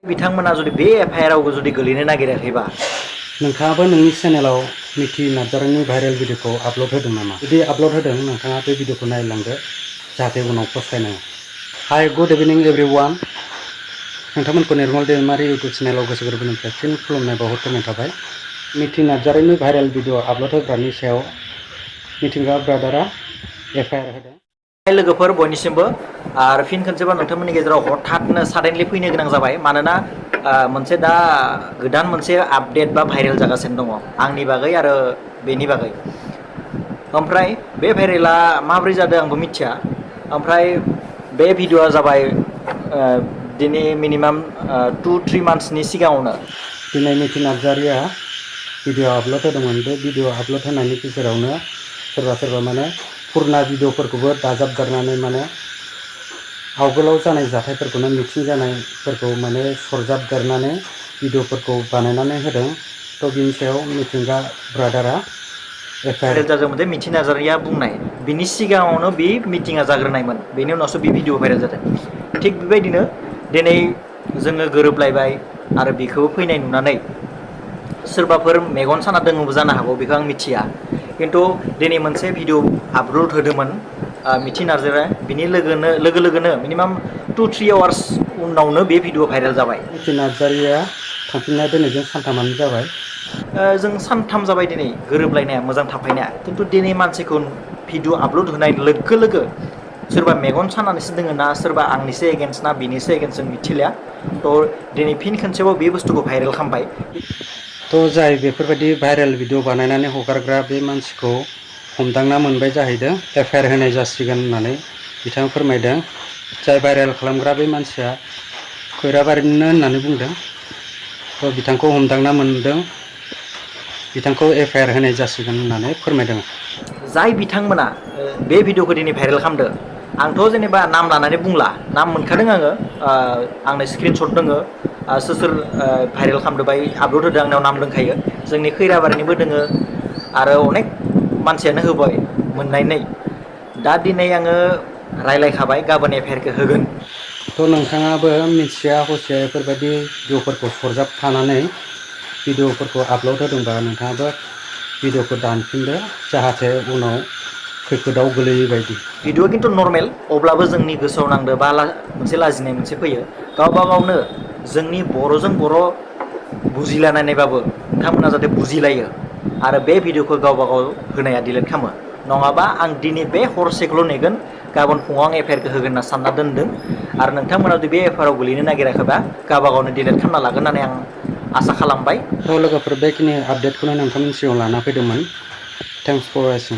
बिथांमोना जुदि बे एफआइआरआव जुदि गोलैनो नागिराखैबा नोंथाङाबो नोंनि चेनेलाव मिथि नार्जारीनि भाइरेल भिडिअखौ आपल'ड होदों नामा? जुदि आपल'ड होदों नोंथाङा बे भिडिअखौ नायलांदो जाहाथे उनाव फस्थायनाङा। हाय गुड इभिनिं एभरिवान। नोंथांमोनखौ निर्मल दैमारि इउटुब चेनेलाव गोसो गोरबोनिफ्राय फिन खुलुमनाय बावहरग्रोनाय थाबाय। मिथि नार्जारीनि भाइरेल भिडिअ आपल'ड होग्रानि सायाव मिथिंगा ब्रादारा एफआइआर होदों। लोगोफोर बयनिसिमबो आरो फिन खनसेबाव नोंथांमोननि गेजेराव हठाथनो साडेनलि फैनो गोनां जाबाय मानोना मोनसे दा गोदान मोनसे आपडेट बा भाइरेल जागासिनो दङ आंनि बागै आरो बेनि बागै। ओमफ्राय बे भाइरेला माब्रै जादों आंबो मिथिया। ओमफ्राय बे भिडिअआ जाबाय दिनै मिनिमाम 2-3 मान्थसनि सिगाङावनो दिनै मिथि नार्जारीया भिडिअ आपल'ड होदोंमोन। बे भिडिअ आपल'ड होनायनि गेजेरावनो सोरबा माने पुरना भिडिअफोरखौबो दाजाबदेरनानै माने आवगोलाव जानाय जाथायफोरखौनो मिथिं जानायफोरखौ माने सरजाबदेरनानै भिडिअफोरखौ बानायनानै होदों। थ' बिनि सायाव मिथिंगा ब्रादारा एफआइआर भाइरेल जादोंमोन जे मिथि नार्जारीया बुंनाय बिनि सिगाङावनो बे मिटिङा जाग्रोनायमोन, बेनि उनावसो बे भिडिअ भाइरेल जादों। थिग बेबायदिनो दिनै जोङो गोरोबलायबाय आरो बेखौ फैनाय नुनानै सोरबाफोर मेगन साना दङबो जानो हागौ, बेखौ आं मिथिया। खिन्थु दिनै मोनसे भिडिअ आपल'ड होदोंमोन मिथि नार्जारीया, बिनि लोगो लोगोनो मिनिमाम 2-3 आवार्स उनावनो बे भिडिअ भाइरेल जाबाय। मिथि नार्जारीया थांफिननाया दिनैजों सानथामानो जाबाय। जों सानथाम जाबाय दिनै गोरोबलायनाया मोजां थाफायनाया, खिन्थु दिनै मानसिखौ भिडिअ आपल'ड होनाय लोगो लोगो सोरबा मेगन सानानैसो दोङो ना सोरबा आंनिसो एगेन्स्ट ना बिनिसो एगेन्स्ट जों मिथिलिया। थ' दिनै फिन खनसेबाव बे बुस्थुखौ भाइरेल खालामबाय। थ' जाय बेफोरबायदि भाइरेल भिडिअ बानायनानै हगारग्रा बे मानसिखौ हमदांना मोनबाय जाहैदों। एफआइआर होनाय जासिगोन होननानै बिथाङा फोरमायदों। जाय भाइरेल खालामग्रा बे मानसिया खैराबारिनिनो होननानै बुंदों। थ' बिथांखौ हमदांना मोनदों, बिथांखौ एफआइआर होनाय जासिगोन होननानै फोरमायदों। जाय बिथांमोना बे भिडिअखौ दिनै भाइरेल खालामदों, आंथ' जेनेबा नाम लानानै बुंला, नाम मोनखादों आङो, आंनो स्क्रिनशट दोङो सोर भाइरेल खालामदों बाय आपल'ड होदों आंनाव नाम दंखायो। जोंनि खैराबारिनिबो दोङो आरो अनेक मानसियानो होबाय मोननायनै। दा दिनै आङो रायलायखाबाय गाबोन एफआइआरखौ होगोन। थ' नोंथाङाबो मिथिया हसिया बेफोरबायदि भिडिअफोरखौ सरजाबफानानै भिडिअफोरखौ आपल'ड होदोंबा नोंथाङाबो भिडिअखौ दानफिनदो जाहाथे उनाव खैफोदाव गोलैयै बायदि। भिडिअ खिन्थु नर्मेल, अब्लाबो जोंनि गोसोआव नांदो बा मोनसे लाजिनाय मोनसे फैयो। गावबा गावनो जोंनि बर'जों बर' बुजिलायनायबाबो नोंथांमोना जाहाथे बुजिलायो आरो बे भिडिअखौ गावबा गाव होनाया डिलिट खालामो। नङाबा आं दिनै बे हरसेखौल' नेगोन, गाबोन फुङाव आं एफआइआरखौ होगोन होनना सानना दोनदों। आरो नोंथांमोना जुदि बे एफआइआराव गोलैनो नागिराखैबा गावबा गावनो डिलिट खालामना लागोन होननानै आं आसा खालामबाय। थ' लोगोफोर बेखिनि आपडेटखौनो नोंथांमोननि सिगाङाव लाना फैदोंमोन। Thanks for वाचिं।